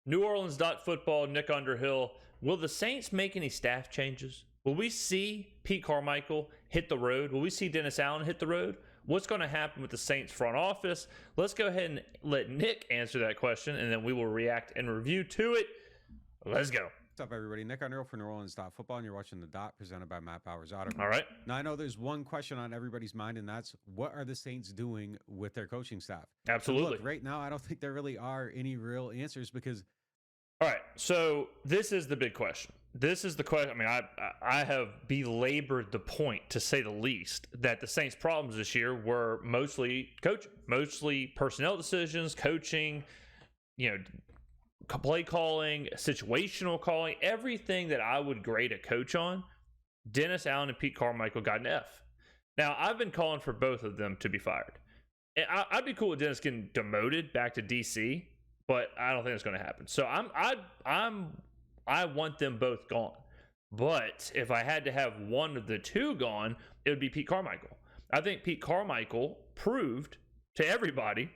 New Orleans football, Nick Underhill. Will the Saints make any staff changes? Will we see Pete Carmichael hit the road? Will we see Dennis Allen hit the road? What's going to happen with the Saints front office? Let's go ahead and let Nick answer that question, and then we will react and review to it. Let's go. What's up, everybody? Nick Underhill for New Orleans Football, and you're watching The Dot, presented by Matt Powers Auto. All right. Now, I know there's one question on everybody's mind, and that's, what are the Saints doing with their coaching staff? Absolutely. Look, right now, I don't think there really are any real answers because... All right, so this is the big question. This is the question. I mean, I have belabored the point, to say the least, that the Saints' problems this year were mostly coaching, mostly personnel decisions, coaching, play calling, situational calling, everything that I would grade a coach on. Dennis Allen and Pete Carmichael got an F. Now, I've been calling for both of them to be fired. I'd be cool with Dennis getting demoted back to DC, but I don't think it's going to happen. So I want them both gone. But if I had to have one of the two gone, it would be Pete Carmichael. I think Pete Carmichael proved to everybody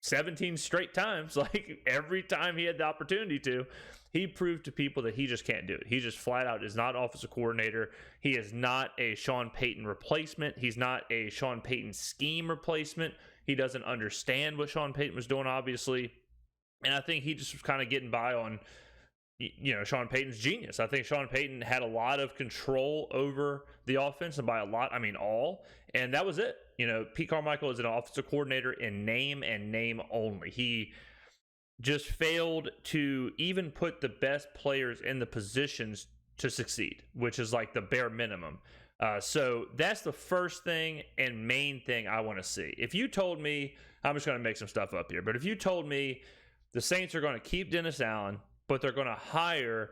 17 straight times, like every time he had the opportunity to, he proved to people that he just can't do it. He just flat out is not offensive coordinator. He is not a Sean Payton replacement. He's not a Sean Payton scheme replacement. He doesn't understand what Sean Payton was doing, obviously. And I think he just was kind of getting by on, Sean Payton's genius. I think Sean Payton had a lot of control over the offense, and by a lot, I mean all. And that was it. Pete Carmichael is an offensive coordinator in name and name only. He just failed to even put the best players in the positions to succeed, which is like the bare minimum. So that's the first thing and main thing I want to see. If you told me, I'm just going to make some stuff up here, but if you told me the Saints are going to keep Dennis Allen, but they're going to hire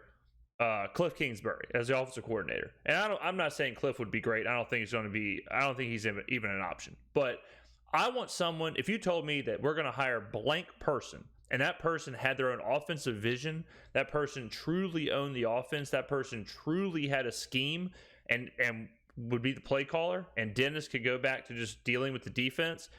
Cliff Kingsbury as the offensive coordinator, and I'm not saying Cliff would be great. I don't think he's even an option. But I want someone. If you told me that we're going to hire blank person, and that person had their own offensive vision, that person truly owned the offense, that person truly had a scheme, and would be the play caller, and Dennis could go back to just dealing with the defense,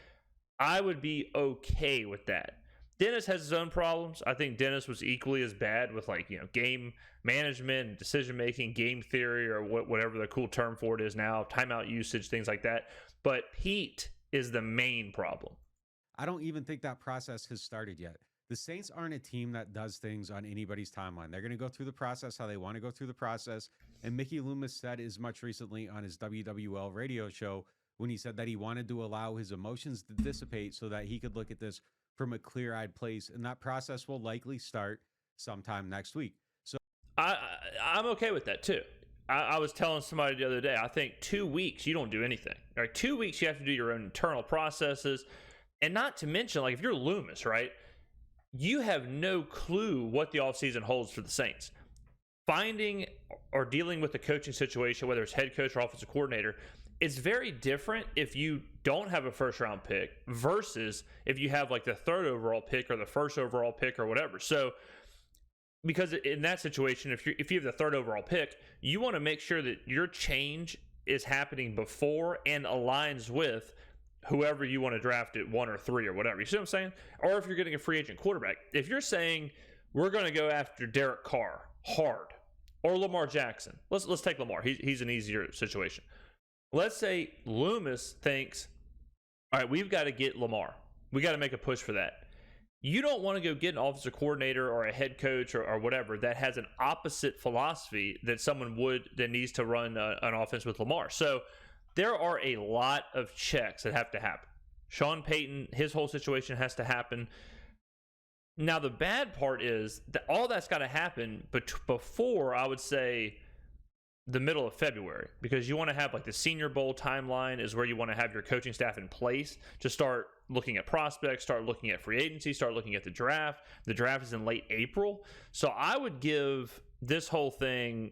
I would be okay with that. Dennis has his own problems. I think Dennis was equally as bad with game management, decision making, game theory, or whatever the cool term for it is now, timeout usage, things like that. But Pete is the main problem. I don't even think that process has started yet. The Saints aren't a team that does things on anybody's timeline. They're going to go through the process how they want to go through the process. And Mickey Loomis said as much recently on his WWL radio show when he said that he wanted to allow his emotions to dissipate so that he could look at this from a clear-eyed place, and that process will likely start sometime next week. So I'm okay with that too. I was telling somebody the other day, I think 2 weeks you don't do anything. Like 2 weeks you have to do your own internal processes, and not to mention, like if you're Loomis, right, you have no clue what the offseason holds for the Saints. Finding or dealing with the coaching situation, whether it's head coach or offensive coordinator, it's very different if you don't have a first round pick versus if you have like the third overall pick or the first overall pick or whatever. So, because in that situation, if you have the third overall pick, you want to make sure that your change is happening before and aligns with whoever you want to draft at 1 or 3 or whatever. You see what I'm saying? Or if you're getting a free agent quarterback, if you're saying we're going to go after Derek Carr hard or Lamar Jackson, let's take Lamar. He's an easier situation. Let's say Loomis thinks, all right, we've got to get Lamar. We got to make a push for that. You don't want to go get an offensive coordinator or a head coach or whatever that has an opposite philosophy that someone that needs to run an offense with Lamar. So there are a lot of checks that have to happen. Sean Payton, his whole situation has to happen. Now, the bad part is that all that's got to happen before, I would say, the middle of February, because you want to have like the Senior Bowl timeline is where you want to have your coaching staff in place to start looking at prospects, start looking at free agency, start looking at the draft. The draft is in late April. So I would give this whole thing,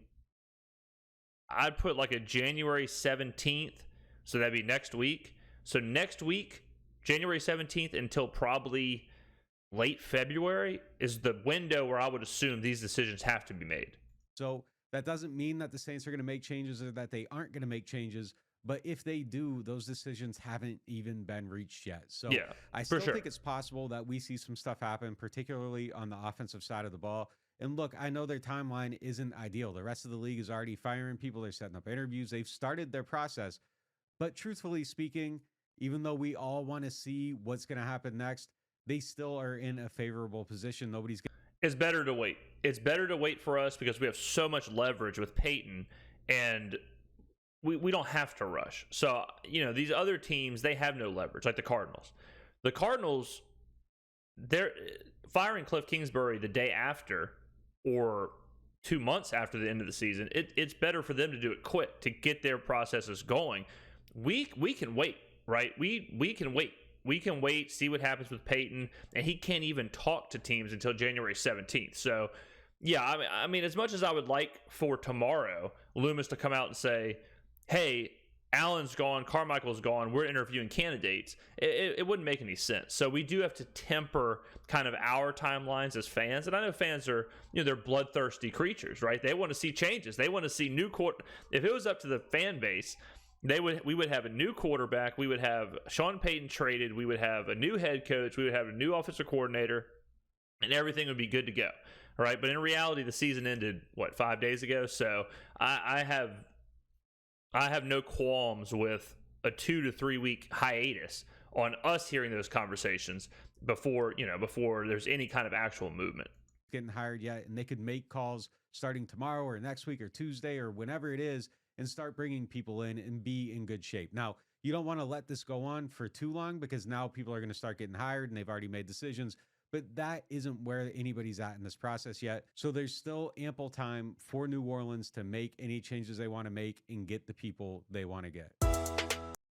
I'd put like a January 17th. So that'd be next week. So next week, January 17th until probably late February is the window where I would assume these decisions have to be made. So that doesn't mean that the Saints are going to make changes or that they aren't going to make changes. But if they do, those decisions haven't even been reached yet. So Yeah, I for still sure. think it's possible that we see some stuff happen, particularly on the offensive side of the ball. And look, I know their timeline isn't ideal. The rest of the league is already firing people. They're setting up interviews. They've started their process. But truthfully speaking, even though we all want to see what's going to happen next, they still are in a favorable position. Nobody's It's better to wait. It's better to wait for us because we have so much leverage with Peyton, and we don't have to rush. So, these other teams, they have no leverage, like the Cardinals. The Cardinals, they're firing Cliff Kingsbury the day after or 2 months after the end of the season. It's better for them to do it quick to get their processes going. We can wait, right? We can wait. We can wait, see what happens with Peyton, and he can't even talk to teams until January 17th. So, yeah, I mean, as much as I would like for tomorrow Loomis to come out and say, hey, Allen's gone, Carmichael's gone, we're interviewing candidates, it wouldn't make any sense. So we do have to temper kind of our timelines as fans. And I know fans are, they're bloodthirsty creatures, right? They want to see changes. They want to see new If it was up to the fan base, we would have a new quarterback. We would have Sean Payton traded. We would have a new head coach. We would have a new offensive coordinator, and everything would be good to go. All right. But in reality, the season ended, 5 days ago? So I have no qualms with a 2 to 3 week hiatus on us hearing those conversations before there's any kind of actual movement. Getting hired yet, and they could make calls starting tomorrow or next week or Tuesday or whenever it is and start bringing people in and be in good shape. Now, you don't want to let this go on for too long because now people are going to start getting hired and they've already made decisions. But that isn't where anybody's at in this process yet. So there's still ample time for New Orleans to make any changes they want to make and get the people they want to get.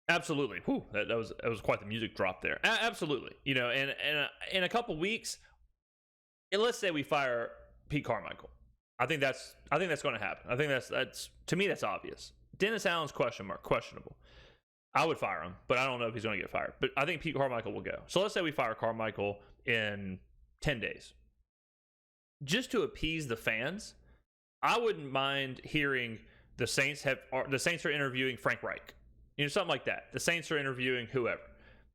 Absolutely. Whew, that was quite the music drop there. Absolutely. And in a couple weeks, and let's say we fire Pete Carmichael. I think that's going to happen. I think that's to me that's obvious. Dennis Allen's questionable. I would fire him, but I don't know if he's going to get fired. But I think Pete Carmichael will go. So let's say we fire Carmichael in 10 days. Just to appease the fans, I wouldn't mind hearing the Saints are interviewing Frank Reich. Something like that. The Saints are interviewing whoever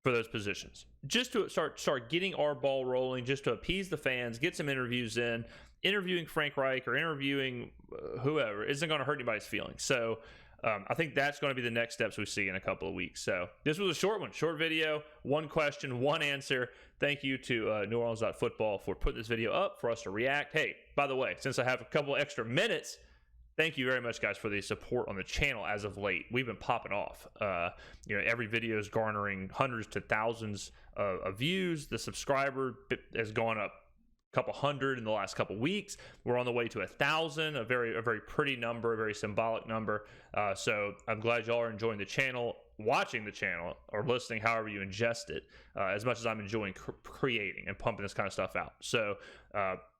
for those positions. Just to start getting our ball rolling, just to appease the fans, get some interviews in. Interviewing Frank Reich or interviewing whoever isn't going to hurt anybody's feelings. So I think that's going to be the next steps we see in a couple of weeks. So this was a short video, one question, one answer. Thank you to New Orleans.football for putting this video up for us to react. Hey, by the way, since I have a couple extra minutes, thank you very much, guys, for the support on the channel as of late. We've been popping off. Every video is garnering hundreds to thousands of views. The subscriber has gone up couple hundred in the last couple weeks. We're on the way to 1,000, a very pretty number, a very symbolic number. So I'm glad y'all are enjoying the channel, watching the channel, or listening, however you ingest it, as much as I'm enjoying creating and pumping this kind of stuff out. So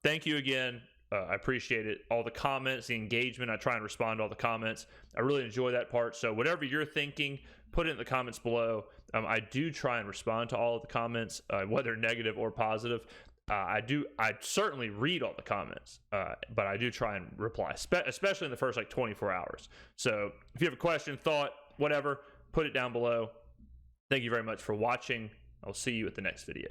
thank you again. I appreciate it. All the comments, the engagement, I try and respond to all the comments. I really enjoy that part. So whatever you're thinking, put it in the comments below. I do try and respond to all of the comments, whether negative or positive. I certainly read all the comments, but I do try and reply, especially in the first 24 hours. So if you have a question, thought, whatever, put it down below. Thank you very much for watching. I'll see you at the next video.